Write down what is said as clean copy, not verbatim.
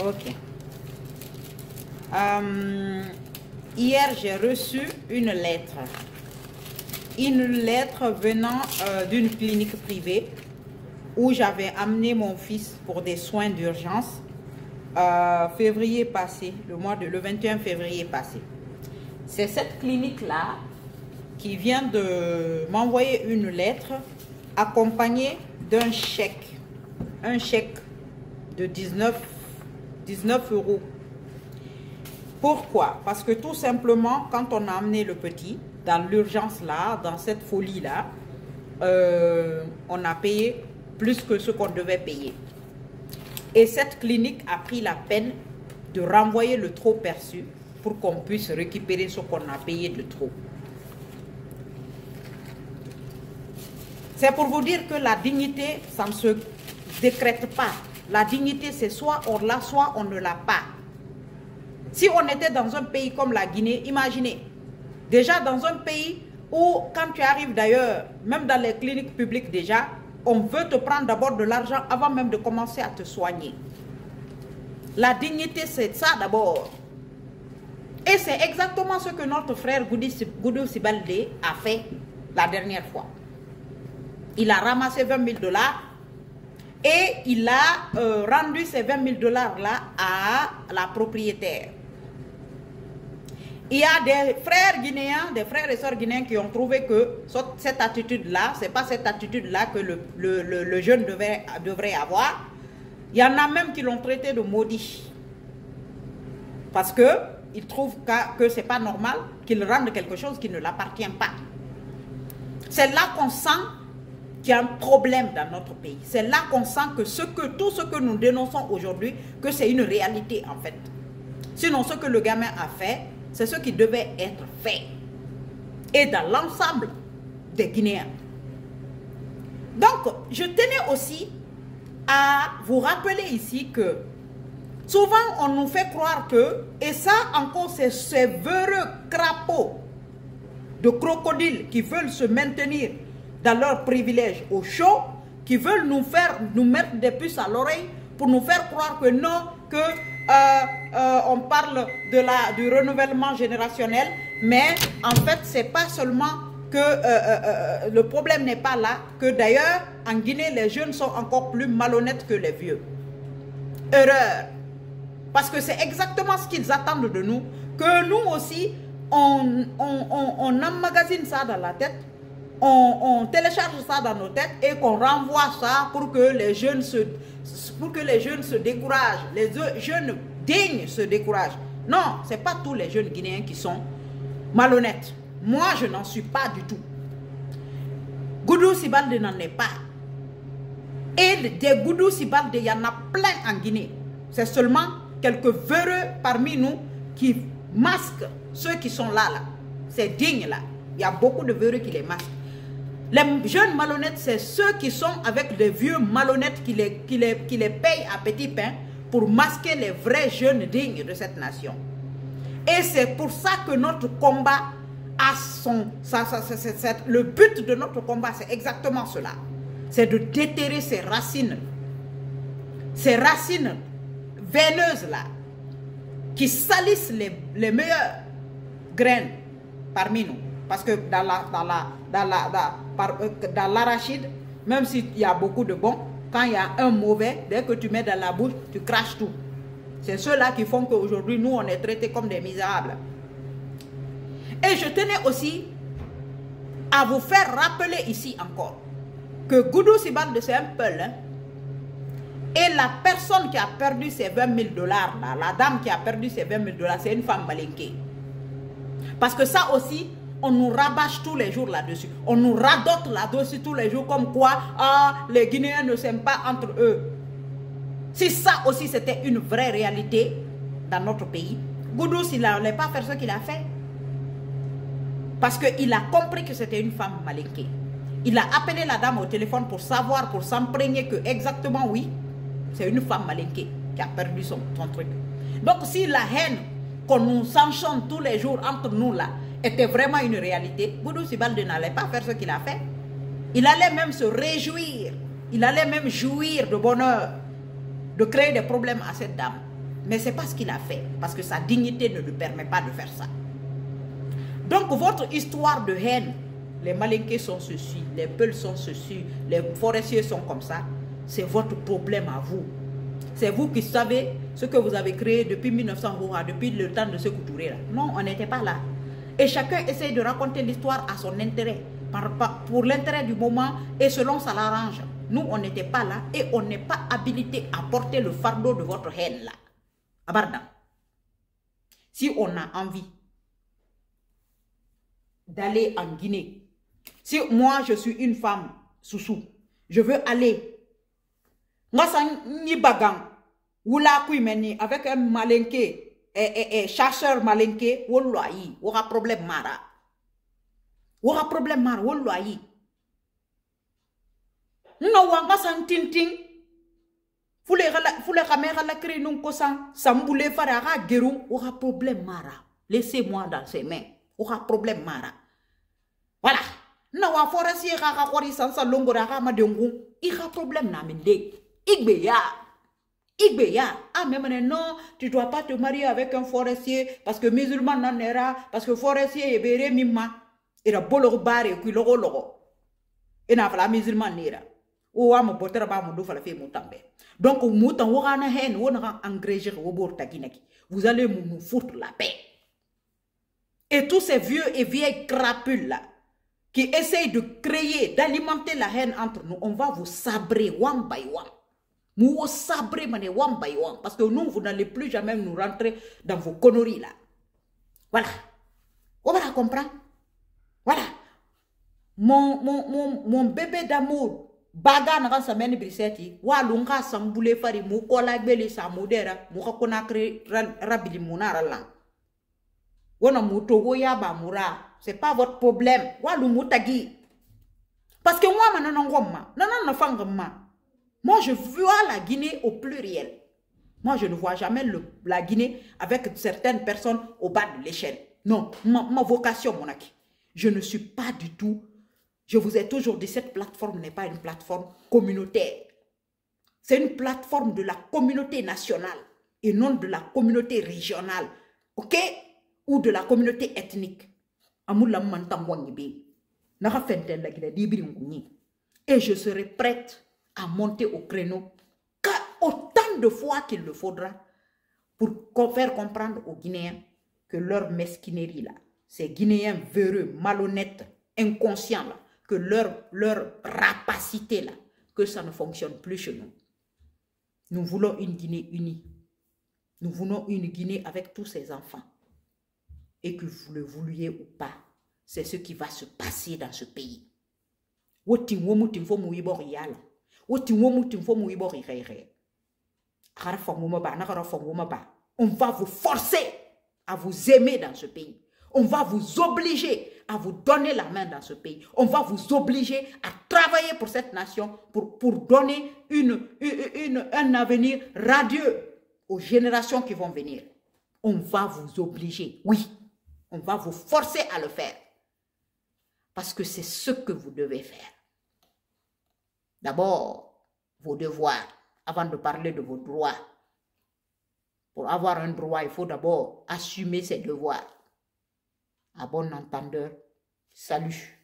Ok. Hier, j'ai reçu une lettre. Une lettre venant d'une clinique privée où j'avais amené mon fils pour des soins d'urgence février passé, le 21 février passé. C'est cette clinique-là qui vient de m'envoyer une lettre accompagnée d'un chèque. Un chèque de 19 euros. Pourquoi? Parce que tout simplement, quand on a amené le petit, dans l'urgence là, dans cette folie là, on a payé plus que ce qu'on devait payer. Et cette clinique a pris la peine de renvoyer le trop perçu pour qu'on puisse récupérer ce qu'on a payé de trop. C'est pour vous dire que la dignité, ça ne se décrète pas. La dignité, c'est soit on l'a, soit on ne l'a pas. Si on était dans un pays comme la Guinée, imaginez, déjà dans un pays où, quand tu arrives d'ailleurs, même dans les cliniques publiques déjà, on veut te prendre d'abord de l'argent avant même de commencer à te soigner. La dignité, c'est ça d'abord. Et c'est exactement ce que notre frère Goudou Sibalde a fait la dernière fois. Il a ramassé 20 000 $. Et il a rendu ces 20 000 $ là à la propriétaire. Il y a des frères guinéens, des frères et sœurs guinéens qui ont trouvé que cette attitude-là, ce n'est pas cette attitude-là que le jeune devrait avoir. Il y en a même qui l'ont traité de maudit. Parce qu'ils trouvent que ce n'est pas normal qu'il rende quelque chose qui ne l'appartient pas. C'est là qu'on sent qu'il y a un problème dans notre pays. C'est là qu'on sent que tout ce que nous dénonçons aujourd'hui, que c'est une réalité en fait. Sinon, ce que le gamin a fait, c'est ce qui devait être fait. Et dans l'ensemble des Guinéens. Donc, je tenais aussi à vous rappeler ici que souvent, on nous fait croire que, et ça encore, c'est ces véreux crapauds de crocodiles qui veulent se maintenir dans leurs privilèges au chaud, qui veulent nous mettre des puces à l'oreille pour nous faire croire que non, que on parle du renouvellement générationnel, mais en fait, c'est pas seulement que le problème n'est pas là, que d'ailleurs, en Guinée, les jeunes sont encore plus malhonnêtes que les vieux. Erreur. Parce que c'est exactement ce qu'ils attendent de nous, que nous aussi, on emmagasine ça dans la tête, on télécharge ça dans nos têtes et qu'on renvoie ça pour que les jeunes se découragent, les jeunes dignes se découragent. Non, ce n'est pas tous les jeunes Guinéens qui sont malhonnêtes. Moi, je n'en suis pas du tout. Goudou Sibalde n'en est pas. Et des Goudou Sibalde, il y en a plein en Guinée. C'est seulement quelques véreux parmi nous qui masquent ceux qui sont là. C'est digne là. Il y a beaucoup de véreux qui les masquent. Les jeunes malhonnêtes, c'est ceux qui sont avec des vieux malhonnêtes qui les payent à petit pain pour masquer les vrais jeunes dignes de cette nation. Et c'est pour ça que notre combat a le but de notre combat, c'est exactement cela. C'est de déterrer ces racines veineuses là, qui salissent les meilleures graines parmi nous. Parce que dans l'arachide, même s'il y a beaucoup de bons, quand il y a un mauvais, dès que tu mets dans la bouche, tu craches tout. C'est ceux-là qui font qu'aujourd'hui, nous, on est traités comme des misérables. Et je tenais aussi à vous faire rappeler ici encore que Goudou Sibalde, c'est un peul. Hein? Et la personne qui a perdu ses 20 000 $, là, la dame qui a perdu ses 20 000 $, c'est une femme malinquée. Parce que ça aussi, on nous rabâche tous les jours là-dessus. On nous radote là-dessus tous les jours comme quoi les Guinéens ne s'aiment pas entre eux. Si ça aussi c'était une vraie réalité dans notre pays, Goudou, s'il n'allait pas faire ce qu'il a fait. Parce qu'il a compris que c'était une femme malinquée. Il a appelé la dame au téléphone pour savoir, pour s'imprégner que exactement oui, c'est une femme malinquée qui a perdu son truc. Donc si la haine qu'on nous s'enchante tous les jours entre nous là, était vraiment une réalité, Goudou Sibalde n'allait pas faire ce qu'il a fait. Il allait même se réjouir, il allait même jouir de bonheur de créer des problèmes à cette dame. Mais ce n'est pas ce qu'il a fait, parce que sa dignité ne lui permet pas de faire ça. Donc, votre histoire de haine, les Malinqués sont ceci, les Peuls sont ceci, les forestiers sont comme ça, c'est votre problème à vous. C'est vous qui savez ce que vous avez créé depuis 1900, depuis le temps de ce Touré là. Non, on n'était pas là. Et chacun essaie de raconter l'histoire à son intérêt, pour l'intérêt du moment et selon ça l'arrange. Nous, on n'était pas là et on n'est pas habilité à porter le fardeau de votre haine là. Abardan. Si on a envie d'aller en Guinée, si moi je suis une femme Soussou, je veux aller avec un malinqué chasseur malinqué, on aura problème mara. On aura problème mara, on loyi. Non, wanga san tinting. Fule kamera la créer non kosan, samboule farara gerou, aura problème mara. Laissez-moi dans ses mains. Aura problème mara. Voilà. Non, wa forestier kaka kwari sansa longo raka ma dengu. Ira problème na minde. Igbeya. Ah, mais non, tu ne dois pas te marier avec un forestier parce que musulman n'en era, parce que forestier est béré mima. Il a bolor barre qui logo logo. Et n'a pas la musulman n'era. Ou à mon poteur ba mon dofa la fait moutambe. Donc, moutan ou rana hen ou n'ra engrégé au bord taginaki. Vous allez nous foutre la paix. Et tous ces vieux et vieilles crapules là qui essayent de créer, d'alimenter la haine entre nous, on va vous sabrer one by one. Nous sabrez one by one. Parce que nous, vous n'allez plus jamais nous rentrer dans vos conneries là. Voilà. On va comprendre. Voilà. Mon bébé d'amour, baga n'a sa mène briseti, wa lunga samboule fari, mou kola beli sa modera, mou konakri rabili mounara lang. Wana moutogo yaba moura. C'est pas votre problème. Wa lumutagi. Parce que moi, non, fangama. Moi, je vois la Guinée au pluriel. Moi, je ne vois jamais la Guinée avec certaines personnes au bas de l'échelle. Non, ma vocation, mon aki. Je ne suis pas du tout... Je vous ai toujours dit, cette plateforme n'est pas une plateforme communautaire. C'est une plateforme de la communauté nationale et non de la communauté régionale. OK? Ou de la communauté ethnique. Et je serai prête à monter au créneau autant de fois qu'il le faudra pour faire comprendre aux Guinéens que leur mesquinerie là, ces Guinéens véreux, malhonnêtes, inconscients là, que leur rapacité là, que ça ne fonctionne plus chez nous. Nous voulons une Guinée unie. Nous voulons une Guinée avec tous ses enfants. Et que vous le vouliez ou pas, c'est ce qui va se passer dans ce pays. On va vous forcer à vous aimer dans ce pays. On va vous obliger à vous donner la main dans ce pays. On va vous obliger à travailler pour cette nation, pour donner un avenir radieux aux générations qui vont venir. On va vous obliger, oui. On va vous forcer à le faire. Parce que c'est ce que vous devez faire. D'abord, vos devoirs, avant de parler de vos droits. Pour avoir un droit, il faut d'abord assumer ses devoirs. À bon entendeur, salut.